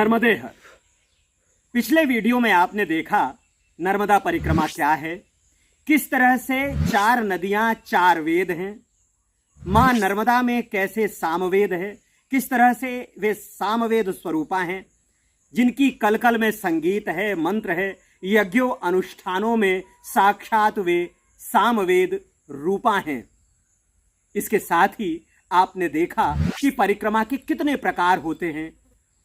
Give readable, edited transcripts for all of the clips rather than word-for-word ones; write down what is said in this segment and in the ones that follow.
नर्मदे हर। पिछले वीडियो में आपने देखा नर्मदा परिक्रमा क्या है, किस तरह से 4 नदियां 4 वेद हैं, मां नर्मदा में कैसे सामवेद है, किस तरह से वे सामवेद स्वरूपा हैं, जिनकी कलकल में संगीत है, मंत्र है, यज्ञों अनुष्ठानों में साक्षात वे सामवेद रूपा हैं। इसके साथ ही आपने देखा कि परिक्रमा के कितने प्रकार होते हैं।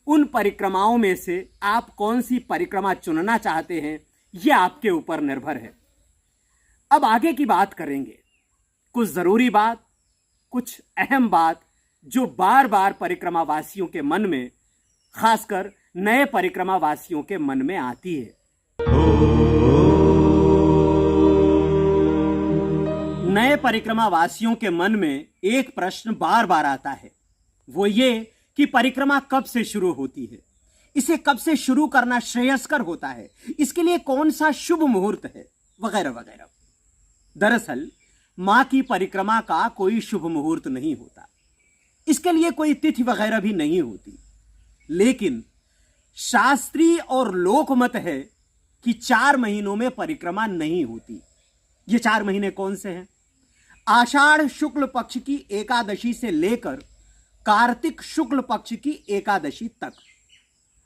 उन परिक्रमाओं में से आप कौन सी परिक्रमा चुनना चाहते हैं, यह आपके ऊपर निर्भर है। अब आगे की बात करेंगे, कुछ जरूरी बात, कुछ अहम बात जो बार बार परिक्रमा वासियों के मन में, खासकर नए परिक्रमा वासियों के मन में आती है। नए परिक्रमा वासियों के मन में एक प्रश्न बार बार आता है, वो ये कि परिक्रमा कब से शुरू होती है, इसे कब से शुरू करना श्रेयस्कर होता है, इसके लिए कौन सा शुभ मुहूर्त है, वगैरह वगैरह। दरअसल मां की परिक्रमा का कोई शुभ मुहूर्त नहीं होता, इसके लिए कोई तिथि वगैरह भी नहीं होती। लेकिन शास्त्रीय और लोकमत है कि 4 महीनों में परिक्रमा नहीं होती। ये 4 महीने कौन से हैं? आषाढ़ शुक्ल पक्ष की एकादशी से लेकर कार्तिक शुक्ल पक्ष की एकादशी तक।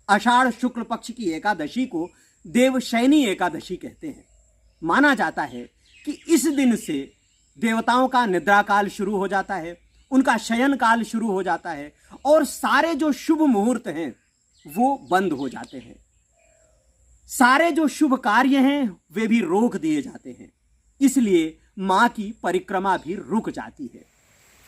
आषाढ़ शुक्ल पक्ष की एकादशी को देवशयनी एकादशी कहते हैं। माना जाता है कि इस दिन से देवताओं का निद्रा काल शुरू हो जाता है, उनका शयन काल शुरू हो जाता है और सारे जो शुभ मुहूर्त हैं वो बंद हो जाते हैं। सारे जो शुभ कार्य हैं वे भी रोक दिए जाते हैं, इसलिए मां की परिक्रमा भी रुक जाती है।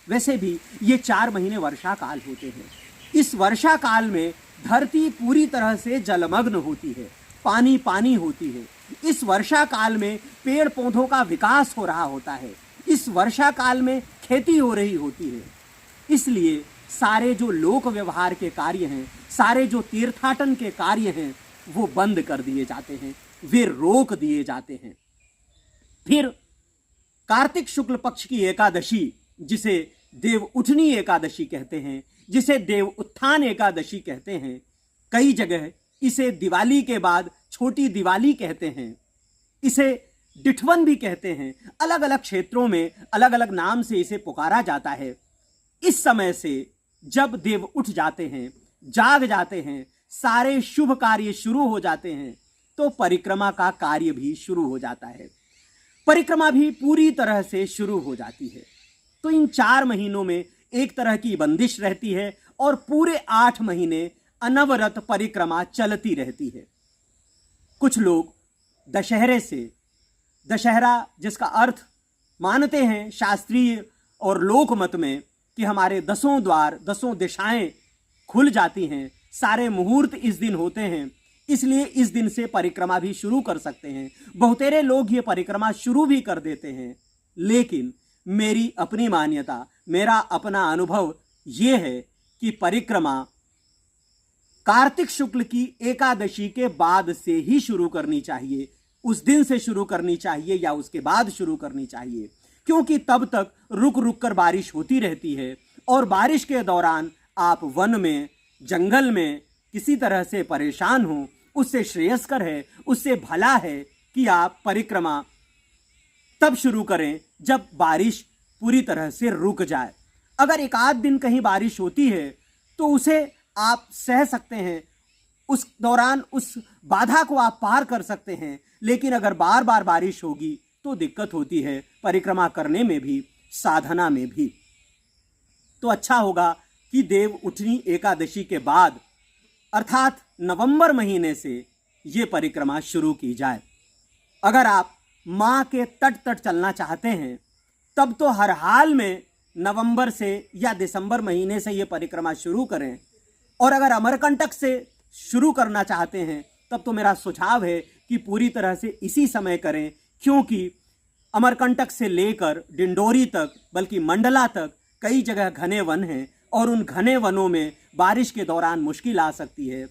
वैसे भी ये 4 महीने वर्षा काल होते हैं। इस वर्षा काल में धरती पूरी तरह से जलमग्न होती है, पानी पानी होती है। इस वर्षा काल में पेड़ पौधों का विकास हो रहा होता है, इस वर्षा काल में खेती हो रही होती है। इसलिए सारे जो लोक व्यवहार के कार्य हैं, सारे जो तीर्थाटन के कार्य हैं वो बंद कर दिए जाते हैं, वे रोक दिए जाते हैं। फिर कार्तिक शुक्ल पक्ष की एकादशी, जिसे देव उठनी एकादशी कहते हैं, जिसे देव उत्थान एकादशी कहते हैं, कई जगह इसे दिवाली के बाद छोटी दिवाली कहते हैं, इसे डिठवन भी कहते हैं। अलग अलग क्षेत्रों में अलग अलग नाम से इसे पुकारा जाता है। इस समय से जब देव उठ जाते हैं, जाग जाते हैं, सारे शुभ कार्य शुरू हो जाते हैं, तो परिक्रमा का कार्य भी शुरू हो जाता है। परिक्रमा भी पूरी तरह से शुरू हो जाती है। तो इन 4 महीनों में एक तरह की बंदिश रहती है और पूरे 8 महीने अनवरत परिक्रमा चलती रहती है। कुछ लोग दशहरे से, दशहरा जिसका अर्थ मानते हैं शास्त्रीय और लोकमत में कि हमारे 10 द्वार 10 दिशाएं खुल जाती हैं, सारे मुहूर्त इस दिन होते हैं, इसलिए इस दिन से परिक्रमा भी शुरू कर सकते हैं। बहुतेरे लोग ये परिक्रमा शुरू भी कर देते हैं। लेकिन मेरी अपनी मान्यता, मेरा अपना अनुभव ये है कि परिक्रमा कार्तिक शुक्ल की एकादशी के बाद से ही शुरू करनी चाहिए। उस दिन से शुरू करनी चाहिए या उसके बाद शुरू करनी चाहिए, क्योंकि तब तक रुक रुक कर बारिश होती रहती है और बारिश के दौरान आप वन में, जंगल में किसी तरह से परेशान हो, उससे श्रेयस्कर है, उससे भला है कि आप परिक्रमा तब शुरू करें जब बारिश पूरी तरह से रुक जाए। अगर 1 आध दिन कहीं बारिश होती है तो उसे आप सह सकते हैं, उस दौरान उस बाधा को आप पार कर सकते हैं। लेकिन अगर बार बार बारिश होगी तो दिक्कत होती है परिक्रमा करने में भी, साधना में भी। तो अच्छा होगा कि देव उठनी एकादशी के बाद अर्थात नवंबर महीने से ये परिक्रमा शुरू की जाए। अगर आप मां के तट तट चलना चाहते हैं तब तो हर हाल में नवंबर से या दिसंबर महीने से ये परिक्रमा शुरू करें। और अगर अमरकंटक से शुरू करना चाहते हैं तब तो मेरा सुझाव है कि पूरी तरह से इसी समय करें, क्योंकि अमरकंटक से लेकर डिंडोरी तक, बल्कि मंडला तक कई जगह घने वन हैं और उन घने वनों में बारिश के दौरान मुश्किल आ सकती है।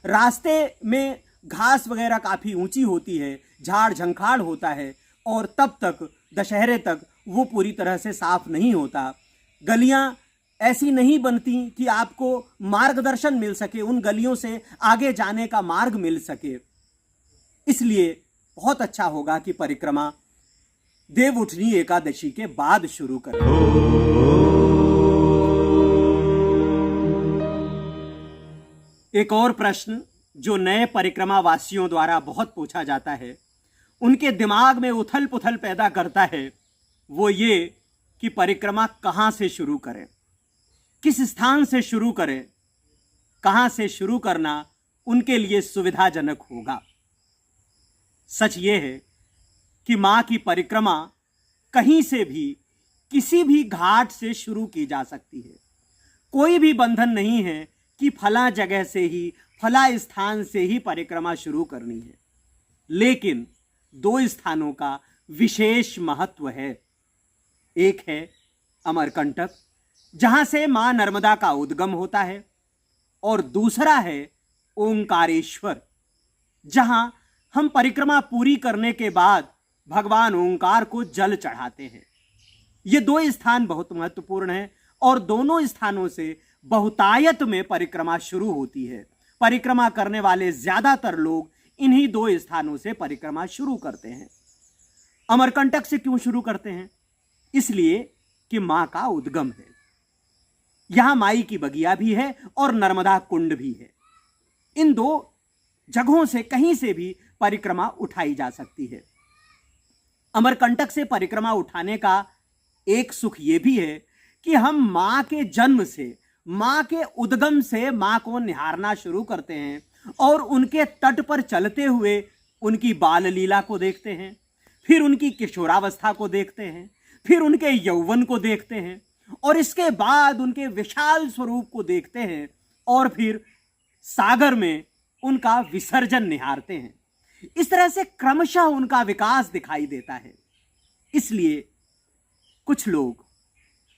रास्ते में घास वगैरह काफ़ी ऊंची होती है, झाड़ झंखाड़ होता है और तब तक दशहरे तक वो पूरी तरह से साफ नहीं होता। गलियां ऐसी नहीं बनती कि आपको मार्गदर्शन मिल सके, उन गलियों से आगे जाने का मार्ग मिल सके। इसलिए बहुत अच्छा होगा कि परिक्रमा देवउठनी एकादशी के बाद शुरू करें। एक और प्रश्न जो नए परिक्रमा वासियों द्वारा बहुत पूछा जाता है, उनके दिमाग में उथल पुथल पैदा करता है, वो ये कि परिक्रमा कहां से शुरू करें, किस स्थान से शुरू करें, कहां से शुरू करना उनके लिए सुविधाजनक होगा। सच ये है कि मां की परिक्रमा कहीं से भी, किसी भी घाट से शुरू की जा सकती है। कोई भी बंधन नहीं है कि फला जगह से ही, फला स्थान से ही परिक्रमा शुरू करनी है। लेकिन दो स्थानों का विशेष महत्व है। एक है अमरकंटक, जहां से मां नर्मदा का उद्गम होता है, और दूसरा है ओंकारेश्वर, जहां हम परिक्रमा पूरी करने के बाद भगवान ओंकार को जल चढ़ाते हैं। ये दो स्थान बहुत महत्वपूर्ण हैं और दोनों स्थानों से बहुतायत में परिक्रमा शुरू होती है। परिक्रमा करने वाले ज्यादातर लोग इन्हीं दो स्थानों से परिक्रमा शुरू करते हैं। अमरकंटक से क्यों शुरू करते हैं? इसलिए कि मां का उद्गम है। यहां माई की बगिया भी है और नर्मदा कुंड भी है। इन दो जगहों से कहीं से भी परिक्रमा उठाई जा सकती है। अमरकंटक से परिक्रमा उठाने का एक सुख यह भी है कि हम मां के जन्म से, मां के उद्गम से मां को निहारना शुरू करते हैं और उनके तट पर चलते हुए उनकी बाल लीला को देखते हैं, फिर उनकी किशोरावस्था को देखते हैं, फिर उनके यौवन को देखते हैं, और इसके बाद उनके विशाल स्वरूप को देखते हैं, और फिर सागर में उनका विसर्जन निहारते हैं। इस तरह से क्रमशः उनका विकास दिखाई देता है। इसलिए कुछ लोग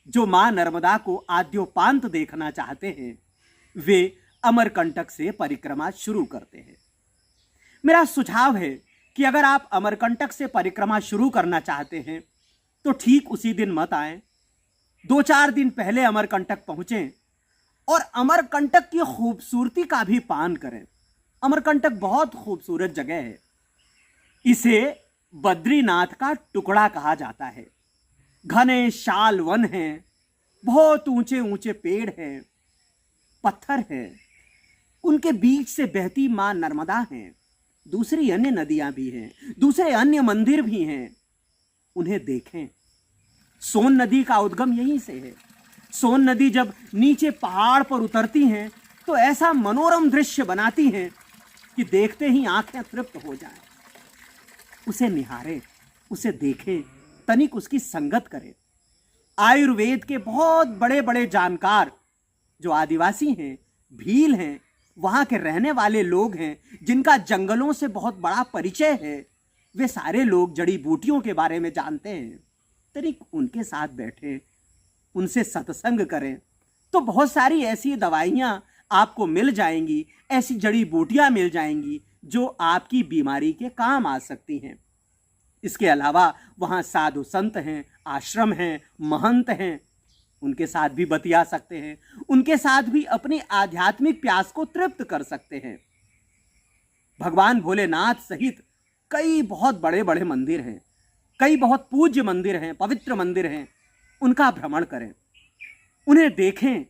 जो मां नर्मदा को आद्योपांत देखना चाहते हैं, वे अमरकंटक से परिक्रमा शुरू करते हैं। मेरा सुझाव है कि अगर आप अमरकंटक से परिक्रमा शुरू करना चाहते हैं तो ठीक उसी दिन मत आएं, 2-4 दिन पहले अमरकंटक पहुंचें और अमरकंटक की खूबसूरती का भी पान करें। अमरकंटक बहुत खूबसूरत जगह है। इसे बद्रीनाथ का टुकड़ा कहा जाता है। घने शाल वन हैं, बहुत ऊंचे ऊंचे पेड़ हैं, पत्थर हैं, उनके बीच से बहती मां नर्मदा हैं, दूसरी अन्य नदियां भी हैं, दूसरे अन्य मंदिर भी हैं। उन्हें देखें। सोन नदी का उद्गम यहीं से है। सोन नदी जब नीचे पहाड़ पर उतरती हैं तो ऐसा मनोरम दृश्य बनाती हैं कि देखते ही आंखें तृप्त हो जाएं। उसे निहारें, उसे देखें, तनिक उसकी संगत करें। आयुर्वेद के बहुत बड़े बड़े जानकार जो आदिवासी हैं, भील हैं, वहां के रहने वाले लोग हैं, जिनका जंगलों से बहुत बड़ा परिचय है, वे सारे लोग जड़ी बूटियों के बारे में जानते हैं। तनिक उनके साथ बैठें, उनसे सत्संग करें तो बहुत सारी ऐसी दवाइयां आपको मिल जाएंगी, ऐसी जड़ी बूटियां मिल जाएंगी जो आपकी बीमारी के काम आ सकती हैं। इसके अलावा वहाँ साधु संत हैं, आश्रम हैं, महंत हैं, उनके साथ भी बतिया सकते हैं, उनके साथ भी अपनी आध्यात्मिक प्यास को तृप्त कर सकते हैं। भगवान भोलेनाथ सहित कई बहुत बड़े बड़े मंदिर हैं, कई बहुत पूज्य मंदिर हैं, पवित्र मंदिर हैं, उनका भ्रमण करें, उन्हें देखें,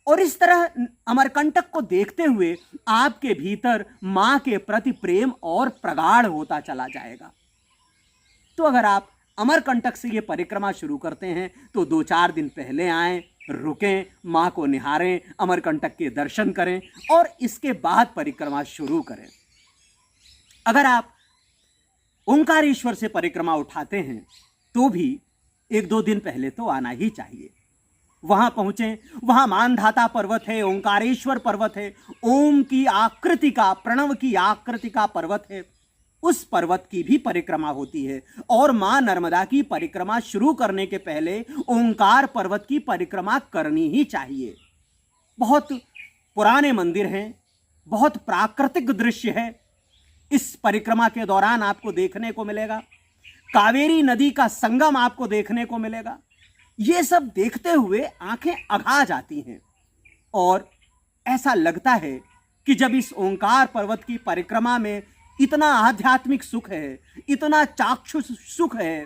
और इस तरह अमरकंटक को देखते हुए आपके भीतर मां के प्रति प्रेम और प्रगाढ़ होता चला जाएगा। तो अगर आप अमरकंटक से ये परिक्रमा शुरू करते हैं तो 2-4 दिन पहले आएं, रुकें, मां को निहारें, अमरकंटक के दर्शन करें और इसके बाद परिक्रमा शुरू करें। अगर आप ओंकारेश्वर से परिक्रमा उठाते हैं तो भी 1-2 दिन पहले तो आना ही चाहिए। वहां पहुंचें, वहां मानधाता पर्वत है, ओंकारेश्वर पर्वत है, ओम की आकृति का, प्रणव की आकृति का पर्वत है, उस पर्वत की भी परिक्रमा होती है। और मां नर्मदा की परिक्रमा शुरू करने के पहले ओंकार पर्वत की परिक्रमा करनी ही चाहिए। बहुत पुराने मंदिर हैं, बहुत प्राकृतिक दृश्य है, इस परिक्रमा के दौरान आपको देखने को मिलेगा। कावेरी नदी का संगम आपको देखने को मिलेगा। ये सब देखते हुए आंखें अघा जाती हैं और ऐसा लगता है कि जब इस ओंकार पर्वत की परिक्रमा में इतना आध्यात्मिक सुख है, इतना चाक्षुष सुख है,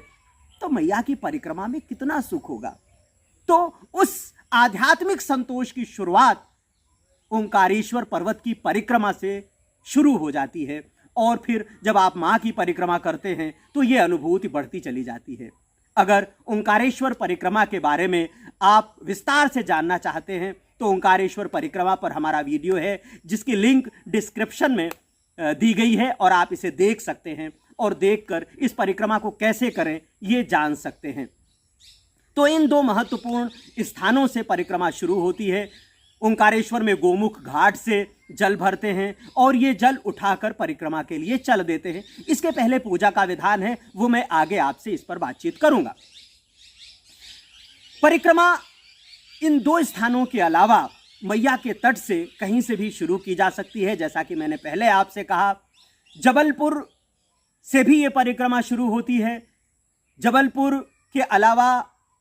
तो मैया की परिक्रमा में कितना सुख होगा। तो उस आध्यात्मिक संतोष की शुरुआत ओंकारेश्वर पर्वत की परिक्रमा से शुरू हो जाती है और फिर जब आप मां की परिक्रमा करते हैं तो यह अनुभूति बढ़ती चली जाती है। अगर ओंकारेश्वर परिक्रमा के बारे में आप विस्तार से जानना चाहते हैं तो ओंकारेश्वर परिक्रमा पर हमारा वीडियो है, जिसकी लिंक डिस्क्रिप्शन में दी गई है और आप इसे देख सकते हैं और देखकर इस परिक्रमा को कैसे करें ये जान सकते हैं। तो इन दो महत्वपूर्ण स्थानों से परिक्रमा शुरू होती है। ओंकारेश्वर में गोमुख घाट से जल भरते हैं और ये जल उठाकर परिक्रमा के लिए चल देते हैं। इसके पहले पूजा का विधान है, वो मैं आगे आपसे इस पर बातचीत करूंगा। परिक्रमा इन दो स्थानों के अलावा मैया के तट से कहीं से भी शुरू की जा सकती है। जैसा कि मैंने पहले आपसे कहा, जबलपुर से भी ये परिक्रमा शुरू होती है। जबलपुर के अलावा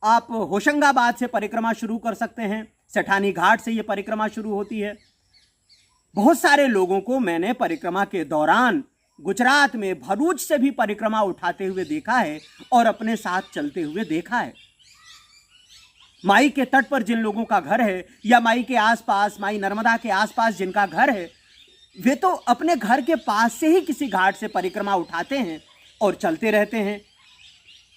आप होशंगाबाद से परिक्रमा शुरू कर सकते हैं। सेठानी घाट से ये परिक्रमा शुरू होती है। बहुत सारे लोगों को मैंने परिक्रमा के दौरान गुजरात में भरूच से भी परिक्रमा उठाते हुए देखा है और अपने साथ चलते हुए देखा है। माई के तट पर जिन लोगों का घर है या माई के आसपास, माई नर्मदा के आसपास जिनका घर है, वे तो अपने घर के पास से ही किसी घाट से परिक्रमा उठाते हैं और चलते रहते हैं।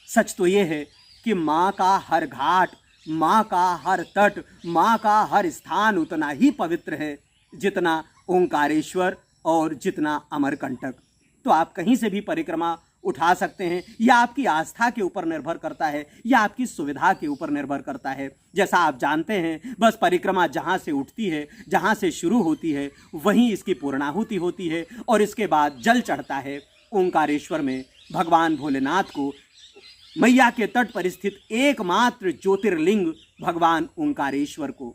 सच तो ये है कि माँ का हर घाट, माँ का हर तट, माँ का हर स्थान उतना ही पवित्र है जितना ओंकारेश्वर और जितना अमरकंटक। तो आप कहीं से भी परिक्रमा उठा सकते हैं। यह आपकी आस्था के ऊपर निर्भर करता है या आपकी सुविधा के ऊपर निर्भर करता है। जैसा आप जानते हैं, बस परिक्रमा जहाँ से उठती है, जहाँ से शुरू होती है, वहीं इसकी पूर्णाहुति होती है और इसके बाद जल चढ़ता है ओंकारेश्वर में भगवान भोलेनाथ को। मैया के तट पर स्थित एकमात्र ज्योतिर्लिंग भगवान ओंकारेश्वर को।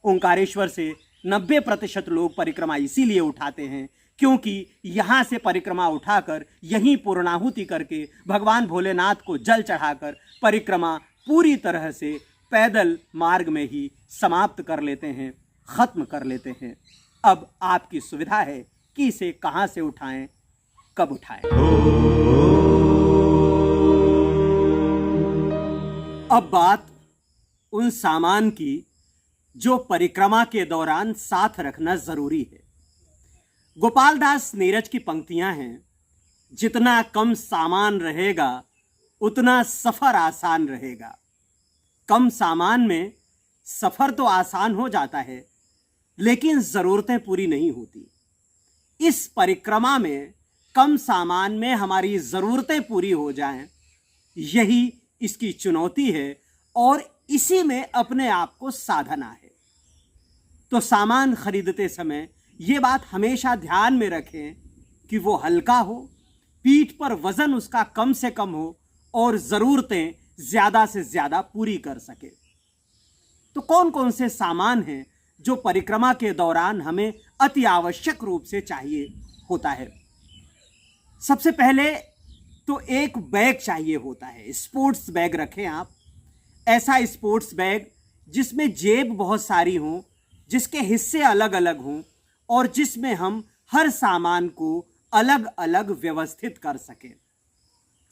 ओंकारेश्वर से 90% लोग परिक्रमा इसीलिए उठाते हैं क्योंकि यहाँ से परिक्रमा उठाकर यहीं पूर्णाहुति करके भगवान भोलेनाथ को जल चढ़ाकर परिक्रमा पूरी तरह से पैदल मार्ग में ही समाप्त कर लेते हैं, खत्म कर लेते हैं। अब आपकी सुविधा है कि इसे कहाँ से उठाएं, कब उठाएं। अब बात उन सामान की जो परिक्रमा के दौरान साथ रखना जरूरी है। गोपाल दास नीरज की पंक्तियां हैं, जितना कम सामान रहेगा उतना सफर आसान रहेगा। कम सामान में सफर तो आसान हो जाता है लेकिन जरूरतें पूरी नहीं होती। इस परिक्रमा में कम सामान में हमारी जरूरतें पूरी हो जाएं, यही इसकी चुनौती है और इसी में अपने आप को साधना है। तो सामान खरीदते समय ये बात हमेशा ध्यान में रखें कि वो हल्का हो, पीठ पर वजन उसका कम से कम हो और जरूरतें ज्यादा से ज्यादा पूरी कर सके। तो कौन कौन से सामान हैं जो परिक्रमा के दौरान हमें अति आवश्यक रूप से चाहिए होता है? सबसे पहले तो एक बैग चाहिए होता है। स्पोर्ट्स बैग रखें आप। ऐसा स्पोर्ट्स बैग जिसमें जेब बहुत सारी हों, जिसके हिस्से अलग अलग हों और जिसमें हम हर सामान को अलग अलग व्यवस्थित कर सकें।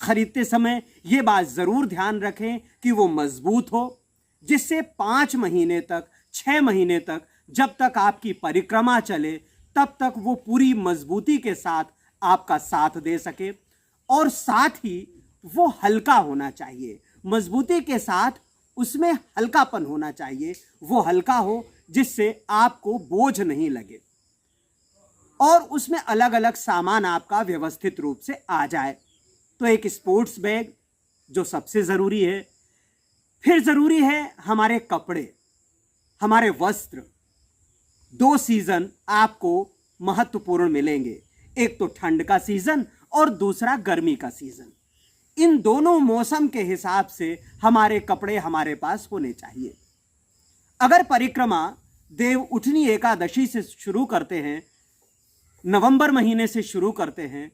खरीदते समय यह बात जरूर ध्यान रखें कि वो मजबूत हो, जिससे 5 महीने तक, 6 महीने तक, जब तक आपकी परिक्रमा चले तब तक वो पूरी मजबूती के साथ आपका साथ दे सके। और साथ ही वो हल्का होना चाहिए। मजबूती के साथ उसमें हल्कापन होना चाहिए। वो हल्का हो जिससे आपको बोझ नहीं लगे और उसमें अलग अलग सामान आपका व्यवस्थित रूप से आ जाए। तो एक स्पोर्ट्स बैग जो सबसे ज़रूरी है। फिर ज़रूरी है हमारे कपड़े, हमारे वस्त्र। 2 सीज़न आपको महत्वपूर्ण मिलेंगे, एक तो ठंड का सीज़न और दूसरा गर्मी का सीज़न। इन दोनों मौसम के हिसाब से हमारे कपड़े हमारे पास होने चाहिए। अगर परिक्रमा देव उठनी एकादशी से शुरू करते हैं, नवंबर महीने से शुरू करते हैं,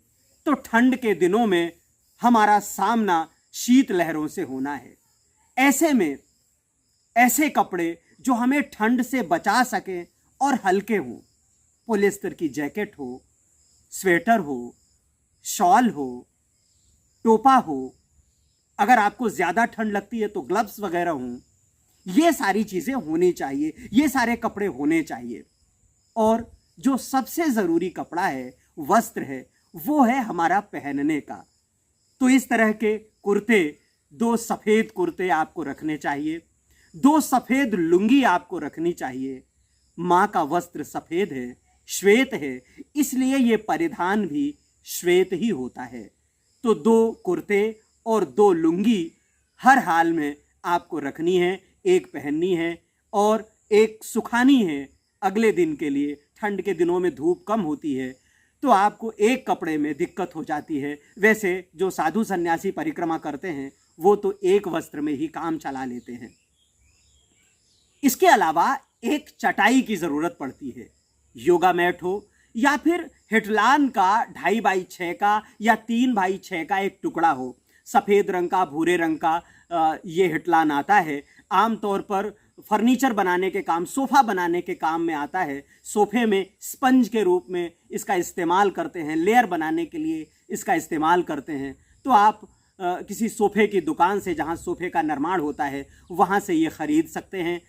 तो ठंड के दिनों में हमारा सामना शीत लहरों से होना है। ऐसे में ऐसे कपड़े जो हमें ठंड से बचा सकें और हल्के हों, पॉलिएस्टर की जैकेट हो, स्वेटर हो, शॉल हो, टोपा हो, अगर आपको ज़्यादा ठंड लगती है तो ग्लव्स वगैरह हों, ये सारी चीज़ें होनी चाहिए, ये सारे कपड़े होने चाहिए। और जो सबसे ज़रूरी कपड़ा है, वस्त्र है, वो है हमारा पहनने का। तो इस तरह के कुर्ते, 2 सफ़ेद कुर्ते आपको रखने चाहिए, 2 सफ़ेद लुंगी आपको रखनी चाहिए। माँ का वस्त्र सफ़ेद है, श्वेत है, इसलिए ये परिधान भी श्वेत ही होता है। तो 2 कुर्ते और 2 लुंगी हर हाल में आपको रखनी है, एक पहननी है और एक सुखानी है अगले दिन के लिए। ठंड के दिनों में धूप कम होती है तो आपको एक कपड़े में दिक्कत हो जाती है। वैसे जो साधु सन्यासी परिक्रमा करते हैं वो तो एक वस्त्र में ही काम चला लेते हैं। इसके अलावा एक चटाई की ज़रूरत पड़ती है, योगा मैट हो या फिर हिटलान का 2.5 बाई 6 का या 3 बाई 6 का एक टुकड़ा हो। सफ़ेद रंग का, भूरे रंग का ये हिटलान आता है। आमतौर पर फर्नीचर बनाने के काम, सोफ़ा बनाने के काम में आता है। सोफ़े में स्पंज के रूप में इसका इस्तेमाल करते हैं, लेयर बनाने के लिए इसका इस्तेमाल करते हैं। तो आप किसी सोफ़े की दुकान से, जहाँ सोफ़े का निर्माण होता है, वहाँ से ये ख़रीद सकते हैं।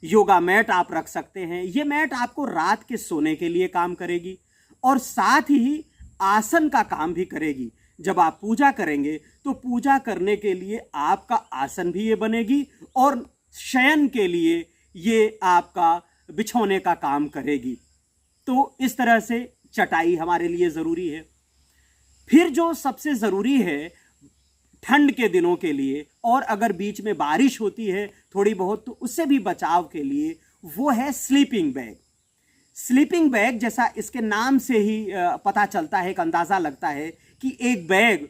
योगा मैट आप रख सकते हैं। ये मैट आपको रात के सोने के लिए काम करेगी और साथ ही आसन का काम भी करेगी। जब आप पूजा करेंगे तो पूजा करने के लिए आपका आसन भी ये बनेगी और शयन के लिए ये आपका बिछोने का काम करेगी। तो इस तरह से चटाई हमारे लिए ज़रूरी है। फिर जो सबसे ज़रूरी है ठंड के दिनों के लिए, और अगर बीच में बारिश होती है थोड़ी बहुत तो उससे भी बचाव के लिए, वो है स्लीपिंग बैग। स्लीपिंग बैग, जैसा इसके नाम से ही पता चलता है, एक अंदाज़ा लगता है कि एक बैग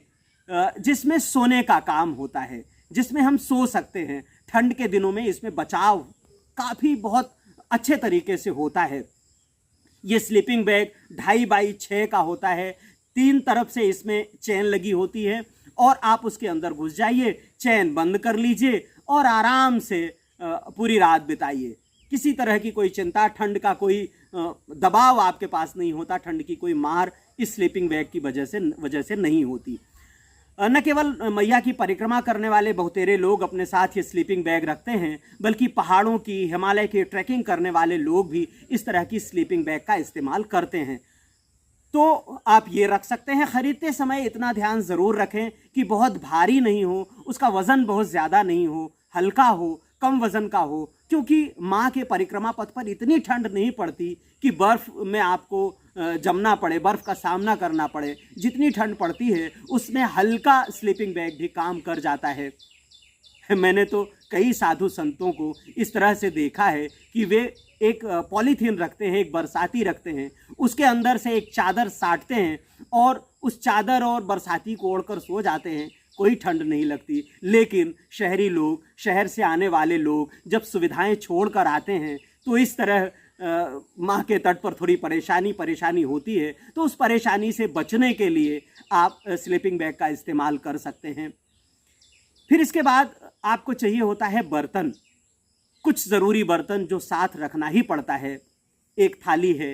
जिसमें सोने का काम होता है, जिसमें हम सो सकते हैं। ठंड के दिनों में इसमें बचाव काफ़ी बहुत अच्छे तरीके से होता है। ये स्लीपिंग बैग 2.5 बाई 6 का होता है। 3 तरफ से इसमें चेन लगी होती है और आप उसके अंदर घुस जाइए, चेन बंद कर लीजिए और आराम से पूरी रात बिताइए। किसी तरह की कोई चिंता, ठंड का कोई दबाव आपके पास नहीं होता, ठंड की कोई मार इस स्लीपिंग बैग की वजह से नहीं होती। न केवल मैया की परिक्रमा करने वाले बहुतेरे लोग अपने साथ ये स्लीपिंग बैग रखते हैं, बल्कि पहाड़ों की, हिमालय की ट्रैकिंग करने वाले लोग भी इस तरह की स्लीपिंग बैग का इस्तेमाल करते हैं। तो आप ये रख सकते हैं। ख़रीदते समय इतना ध्यान ज़रूर रखें कि बहुत भारी नहीं हो, उसका वज़न बहुत ज़्यादा नहीं हो, हल्का हो, कम वज़न का हो, क्योंकि माँ के परिक्रमा पथ पर इतनी ठंड नहीं पड़ती कि बर्फ़ में आपको जमना पड़े, बर्फ़ का सामना करना पड़े। जितनी ठंड पड़ती है उसमें हल्का स्लीपिंग बैग भी काम कर जाता है। मैंने तो कई साधु संतों को इस तरह से देखा है कि वे एक पॉलीथीन रखते हैं, एक बरसाती रखते हैं, उसके अंदर से एक चादर साटते हैं और उस चादर और बरसाती को ओढ़कर सो जाते हैं। कोई ठंड नहीं लगती। लेकिन शहरी लोग, शहर से आने वाले लोग जब सुविधाएं छोड़कर आते हैं तो इस तरह माह के तट पर थोड़ी परेशानी होती है। तो उस परेशानी से बचने के लिए आप स्लीपिंग बैग का इस्तेमाल कर सकते हैं। फिर इसके बाद आपको चाहिए होता है बर्तन, कुछ ज़रूरी बर्तन जो साथ रखना ही पड़ता है। एक थाली है,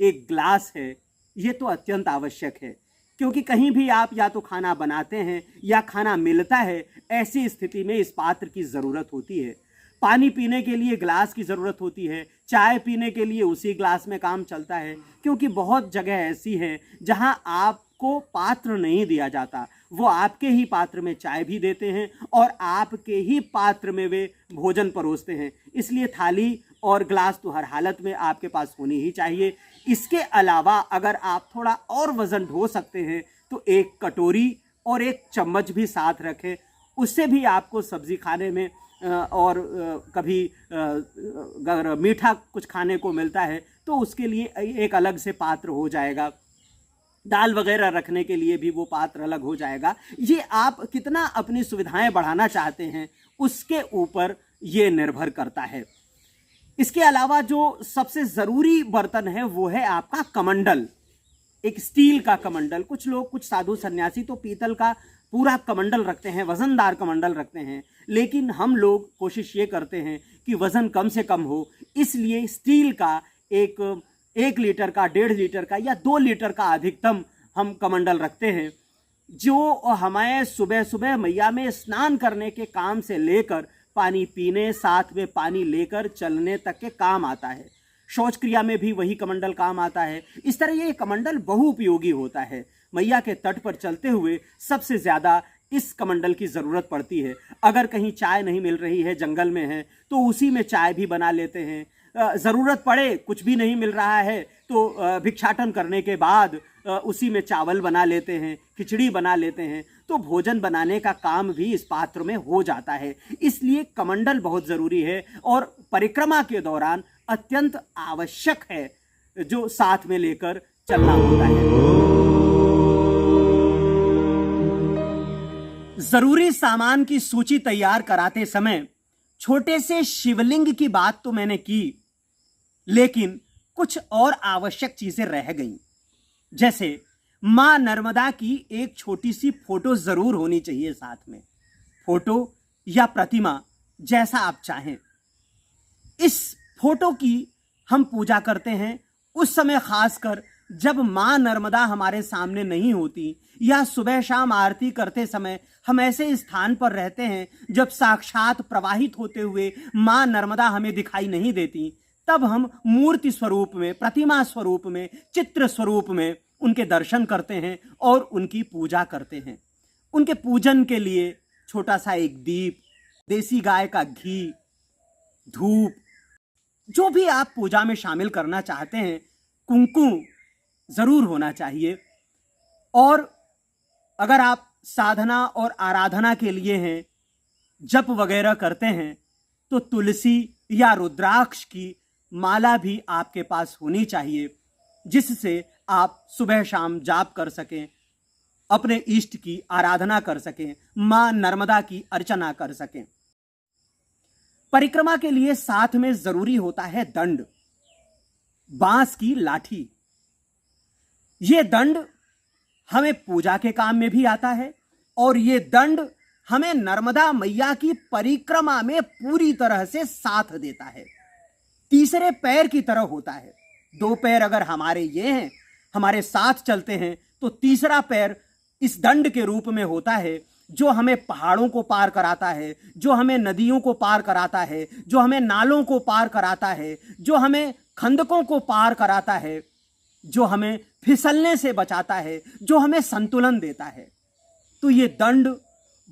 एक ग्लास है, ये तो अत्यंत आवश्यक है, क्योंकि कहीं भी आप या तो खाना बनाते हैं या खाना मिलता है, ऐसी स्थिति में इस पात्र की ज़रूरत होती है। पानी पीने के लिए ग्लास की ज़रूरत होती है, चाय पीने के लिए उसी ग्लास में काम चलता है, क्योंकि बहुत जगह ऐसी है जहां आपको पात्र नहीं दिया जाता, वो आपके ही पात्र में चाय भी देते हैं और आपके ही पात्र में वे भोजन परोसते हैं। इसलिए थाली और ग्लास तो हर हालत में आपके पास होनी ही चाहिए। इसके अलावा अगर आप थोड़ा और वज़न ढो सकते हैं तो एक कटोरी और एक चम्मच भी साथ रखें, उससे भी आपको सब्ज़ी खाने में और कभी अगर मीठा कुछ खाने को मिलता है तो उसके लिए एक अलग से पात्र हो जाएगा। दाल वगैरह रखने के लिए भी वो पात्र अलग हो जाएगा। ये आप कितना अपनी सुविधाएं बढ़ाना चाहते हैं उसके ऊपर ये निर्भर करता है। इसके अलावा जो सबसे ज़रूरी बर्तन है वो है आपका कमंडल। एक स्टील का कमंडल, कुछ लोग, कुछ साधु सन्यासी तो पीतल का पूरा कमंडल रखते हैं, वजनदार कमंडल रखते हैं, लेकिन हम लोग कोशिश ये करते हैं कि वजन कम से कम हो, इसलिए स्टील का एक लीटर का, 1.5 लीटर का या 2 लीटर का अधिकतम हम कमंडल रखते हैं, जो हमें सुबह सुबह मैया में स्नान करने के काम से लेकर पानी पीने, साथ में पानी लेकर चलने तक के काम आता है। शौच क्रिया में भी वही कमंडल काम आता है। इस तरह ये कमंडल बहुउपयोगी होता है। मैया के तट पर चलते हुए सबसे ज़्यादा इस कमंडल की ज़रूरत पड़ती है। अगर कहीं चाय नहीं मिल रही है, जंगल में है, तो उसी में चाय भी बना लेते हैं। ज़रूरत पड़े, कुछ भी नहीं मिल रहा है, तो भिक्षाटन करने के बाद उसी में चावल बना लेते हैं, खिचड़ी बना लेते हैं, तो भोजन बनाने का काम भी इस पात्र में हो जाता है। इसलिए कमंडल बहुत ज़रूरी है और परिक्रमा के दौरान अत्यंत आवश्यक है, जो साथ में लेकर चलना होता है। जरूरी सामान की सूची तैयार कराते समय छोटे से शिवलिंग की बात तो मैंने की, लेकिन कुछ और आवश्यक चीजें रह गईं। जैसे मां नर्मदा की एक छोटी सी फोटो जरूर होनी चाहिए साथ में, फोटो या प्रतिमा, जैसा आप चाहें। इस फोटो की हम पूजा करते हैं उस समय, खासकर जब मां नर्मदा हमारे सामने नहीं होती, या सुबह शाम आरती करते समय हम ऐसे स्थान पर रहते हैं जब साक्षात प्रवाहित होते हुए मां नर्मदा हमें दिखाई नहीं देती, तब हम मूर्ति स्वरूप में, प्रतिमा स्वरूप में, चित्र स्वरूप में उनके दर्शन करते हैं और उनकी पूजा करते हैं। उनके पूजन के लिए छोटा सा एक दीप, देसी गाय का घी, धूप, जो भी आप पूजा में शामिल करना चाहते हैं, कुंकुम जरूर होना चाहिए। और अगर आप साधना और आराधना के लिए हैं, जप वगैरह करते हैं, तो तुलसी या रुद्राक्ष की माला भी आपके पास होनी चाहिए, जिससे आप सुबह शाम जाप कर सकें, अपने इष्ट की आराधना कर सकें, मां नर्मदा की अर्चना कर सकें। परिक्रमा के लिए साथ में जरूरी होता है दंड, बांस की लाठी। यह दंड हमें पूजा के काम में भी आता है और यह दंड हमें नर्मदा मैया की परिक्रमा में पूरी तरह से साथ देता है। तीसरे पैर की तरह होता है। 2 पैर अगर हमारे ये हैं, हमारे साथ चलते हैं, तो तीसरा पैर इस दंड के रूप में होता है, जो हमें पहाड़ों को पार कराता है, जो हमें नदियों को पार कराता है, जो हमें नालों को पार कराता है, जो हमें खंदकों को पार कराता है, जो हमें फिसलने से बचाता है, जो हमें संतुलन देता है। तो ये दंड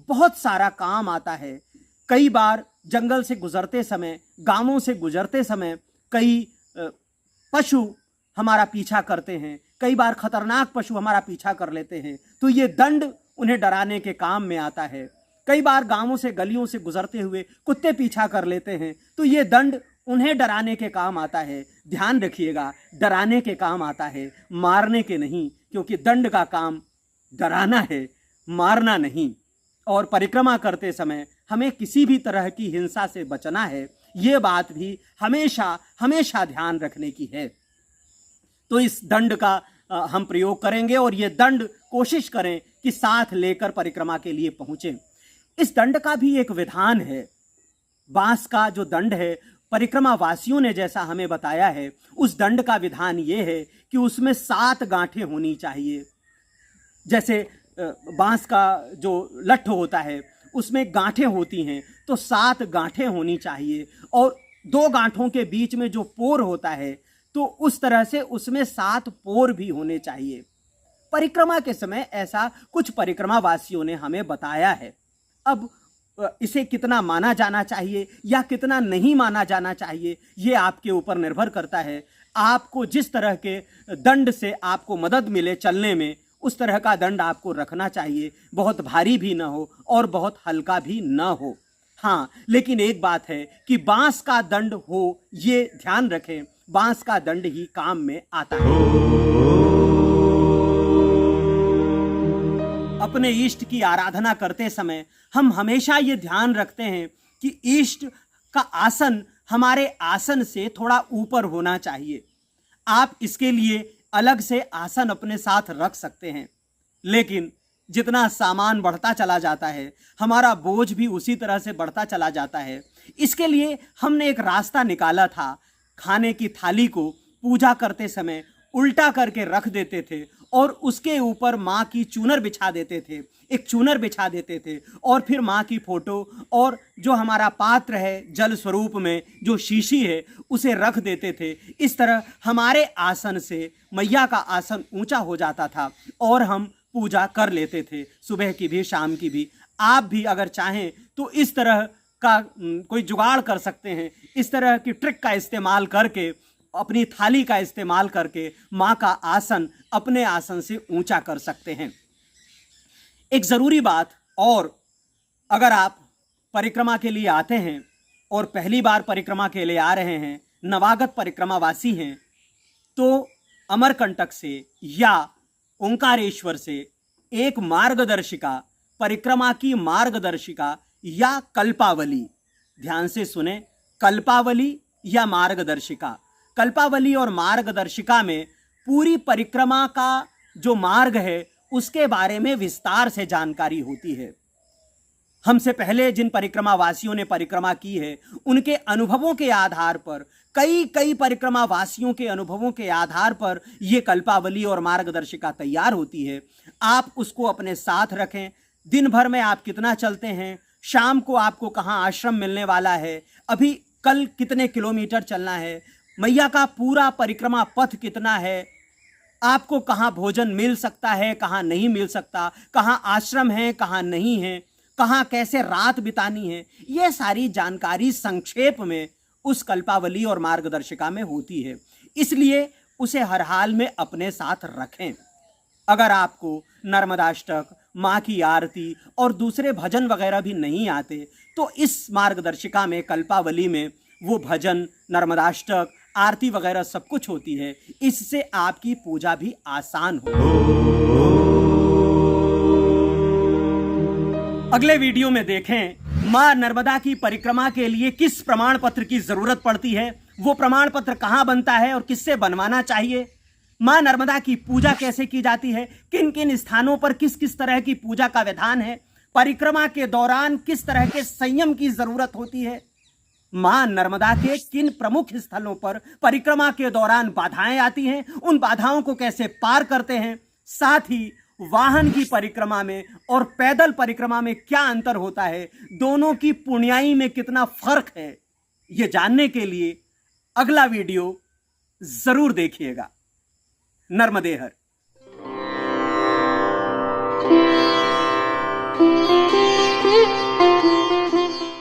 बहुत सारा काम आता है। कई बार जंगल से गुजरते समय, गांवों से गुजरते समय कई पशु हमारा पीछा करते हैं, कई बार खतरनाक पशु हमारा पीछा कर लेते हैं, तो ये दंड उन्हें डराने के काम में आता है। कई बार गांवों से, गलियों से गुजरते हुए कुत्ते पीछा कर लेते हैं, तो ये दंड उन्हें डराने के काम आता है। ध्यान रखिएगा, डराने के काम आता है, मारने के नहीं, क्योंकि दंड का काम डराना है, मारना नहीं। और परिक्रमा करते समय हमें किसी भी तरह की हिंसा से बचना है, ये बात भी हमेशा हमेशा ध्यान रखने की है। तो इस दंड का हम प्रयोग करेंगे और ये दंड कोशिश करें कि साथ लेकर परिक्रमा के लिए पहुंचें। इस दंड का भी एक विधान है। बांस का जो दंड है, परिक्रमा वासियों ने जैसा हमें बताया है, उस दंड का विधान ये है कि उसमें 7 गांठें होनी चाहिए। जैसे बांस का जो लट्ठ होता है उसमें गांठें होती हैं, तो 7 गांठें होनी चाहिए। और 2 गांठों के बीच में जो पोर होता है, तो उस तरह से उसमें 7 पोर भी होने चाहिए। परिक्रमा के समय ऐसा कुछ परिक्रमा वासियों ने हमें बताया है। अब इसे कितना माना जाना चाहिए या कितना नहीं माना जाना चाहिए, ये आपके ऊपर निर्भर करता है। आपको जिस तरह के दंड से आपको मदद मिले चलने में, उस तरह का दंड आपको रखना चाहिए। बहुत भारी भी ना हो और बहुत हल्का भी ना हो। हाँ, लेकिन एक बात है कि बांस का दंड हो, ये ध्यान रखें, बांस का दंड ही काम में आता है। अपने इष्ट की आराधना करते समय हम हमेशा ये ध्यान रखते हैं कि इष्ट का आसन हमारे आसन से थोड़ा ऊपर होना चाहिए। आप इसके लिए अलग से आसन अपने साथ रख सकते हैं। लेकिन जितना सामान बढ़ता चला जाता है, हमारा बोझ भी उसी तरह से बढ़ता चला जाता है। इसके लिए हमने एक रास्ता निकाला था। खाने की थाली को पूजा करते समय उल्टा करके रख देते थे और उसके ऊपर माँ की चूनर बिछा देते थे, एक चूनर बिछा देते थे, और फिर माँ की फोटो और जो हमारा पात्र है जल स्वरूप में जो शीशी है उसे रख देते थे। इस तरह हमारे आसन से मैया का आसन ऊंचा हो जाता था और हम पूजा कर लेते थे, सुबह की भी शाम की भी। आप भी अगर चाहें तो इस तरह का कोई जुगाड़ कर सकते हैं। इस तरह की ट्रिक का इस्तेमाल करके, अपनी थाली का इस्तेमाल करके माँ का आसन अपने आसन से ऊंचा कर सकते हैं। एक ज़रूरी बात और, अगर आप परिक्रमा के लिए आते हैं और पहली बार परिक्रमा के लिए आ रहे हैं, नवागत परिक्रमावासी हैं, तो अमरकंटक से या ओंकारेश्वर से एक मार्गदर्शिका, परिक्रमा की मार्गदर्शिका या कल्पावली, ध्यान से सुने, कल्पावली या मार्गदर्शिका। कल्पावली और मार्गदर्शिका में पूरी परिक्रमा का जो मार्ग है उसके बारे में विस्तार से जानकारी होती है। हमसे पहले जिन परिक्रमावासियों ने परिक्रमा की है उनके अनुभवों के आधार पर, कई परिक्रमावासियों के अनुभवों के आधार पर यह कल्पावली और मार्गदर्शिका तैयार होती है। आप उसको अपने साथ रखें। दिन भर में आप कितना चलते हैं, शाम को आपको कहाँ आश्रम मिलने वाला है, अभी कल कितने किलोमीटर चलना है, मैया का पूरा परिक्रमा पथ कितना है, आपको कहाँ भोजन मिल सकता है, कहाँ नहीं मिल सकता, कहाँ आश्रम है, कहाँ नहीं है, कहाँ कैसे रात बितानी है, ये सारी जानकारी संक्षेप में उस कल्पावली और मार्गदर्शिका में होती है। इसलिए उसे हर हाल में अपने साथ रखें। अगर आपको नर्मदाष्टक, माँ की आरती और दूसरे भजन वगैरह भी नहीं आते तो इस मार्गदर्शिका में, कल्पावली में वो भजन, नर्मदाष्टक, आरती वगैरह सब कुछ होती है। इससे आपकी पूजा भी आसान हो। अगले वीडियो में देखें मां नर्मदा की परिक्रमा के लिए किस प्रमाण पत्र की जरूरत पड़ती है, वो प्रमाण पत्र कहां बनता है और किससे बनवाना चाहिए, मां नर्मदा की पूजा कैसे की जाती है, किन किन स्थानों पर किस किस तरह की पूजा का विधान है, परिक्रमा के दौरान किस तरह के संयम की जरूरत होती है, मां नर्मदा के किन प्रमुख स्थलों पर परिक्रमा के दौरान बाधाएं आती हैं, उन बाधाओं को कैसे पार करते हैं, साथ ही वाहन की परिक्रमा में और पैदल परिक्रमा में क्या अंतर होता है, दोनों की पुण्याई में कितना फर्क है, ये जानने के लिए अगला वीडियो जरूर देखिएगा। नर्मदेहर।